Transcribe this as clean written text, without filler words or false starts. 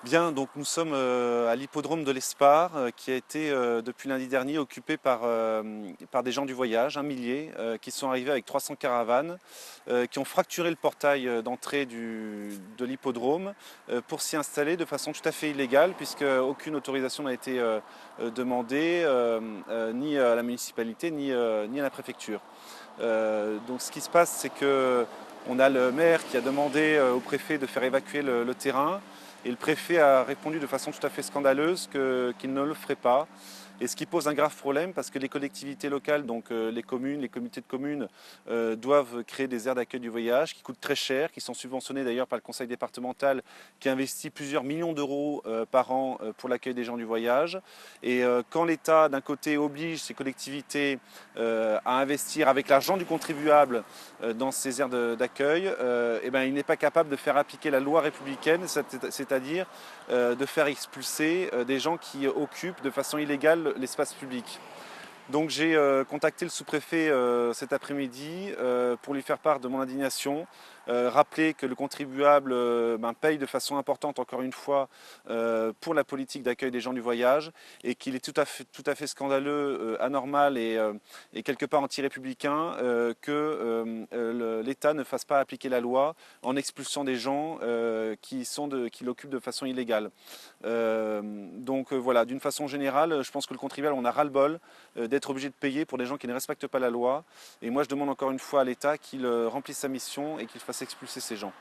Bien, donc nous sommes à l'hippodrome de l'Espar, qui a été depuis lundi dernier occupé par des gens du voyage, un millier, qui sont arrivés avec 300 caravanes, qui ont fracturé le portail d'entrée de l'hippodrome pour s'y installer de façon tout à fait illégale, puisque aucune autorisation n'a été demandée, ni à la municipalité, ni à la préfecture. Donc ce qui se passe, c'est que on a le maire qui a demandé au préfet de faire évacuer le terrain. Et le préfet a répondu de façon tout à fait scandaleuse qu'il ne le ferait pas. Et ce qui pose un grave problème parce que les collectivités locales, donc les communes, les comités de communes, doivent créer des aires d'accueil du voyage qui coûtent très cher, qui sont subventionnés d'ailleurs par le conseil départemental qui investit plusieurs millions d'euros par an pour l'accueil des gens du voyage. Et quand l'État, d'un côté, oblige ces collectivités à investir avec l'argent du contribuable dans ces aires d'accueil, eh ben, il n'est pas capable de faire appliquer la loi républicaine, c'est-à-dire de faire expulser des gens qui occupent de façon illégale l'espace public. Donc j'ai contacté le sous-préfet cet après-midi pour lui faire part de mon indignation, rappeler que le contribuable paye de façon importante, encore une fois, pour la politique d'accueil des gens du voyage et qu'il est tout à fait scandaleux, anormal et quelque part anti-républicain que l'État ne fasse pas appliquer la loi en expulsant des gens qui l'occupent de façon illégale. Donc voilà, d'une façon générale, je pense que le contribuable en a ras-le-bol d'être obligé de payer pour des gens qui ne respectent pas la loi. Et moi, je demande encore une fois à l'État qu'il remplisse sa mission et qu'il fasse expulser ces gens.